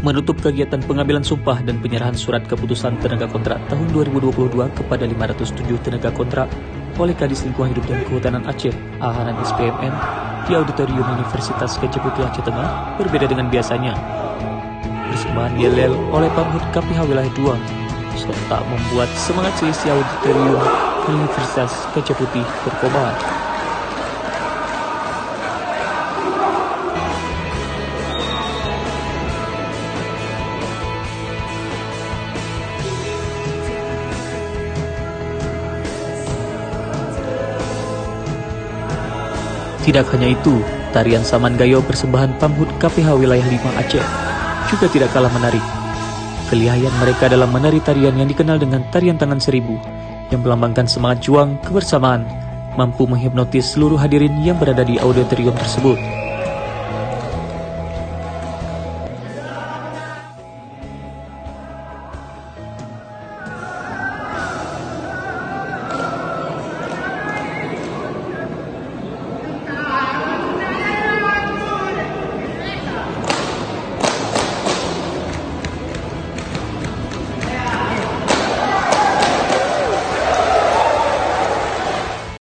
menutup kegiatan pengambilan sumpah dan penyerahan surat keputusan tenaga kontrak tahun 2022 kepada 507 tenaga kontrak oleh Kadis Lingkungan Hidup dan Kehutanan Aceh, Ahanan SPMN, di Auditorium Universitas Kecil Putih Aceh Tengah berbeda dengan biasanya. Persembahan yel-yel oleh Pamhut KPH Wilayah 2 serta membuat semangat seisi Auditorium Universitas Kecil Putih berkobar. Tidak hanya itu, tarian Saman Gayo persembahan Pamhut KPH Wilayah 5 Aceh juga tidak kalah menarik. Kelihayan mereka dalam menari tarian yang dikenal dengan tarian tangan seribu, yang melambangkan semangat juang kebersamaan, mampu menghipnotis seluruh hadirin yang berada di auditorium tersebut.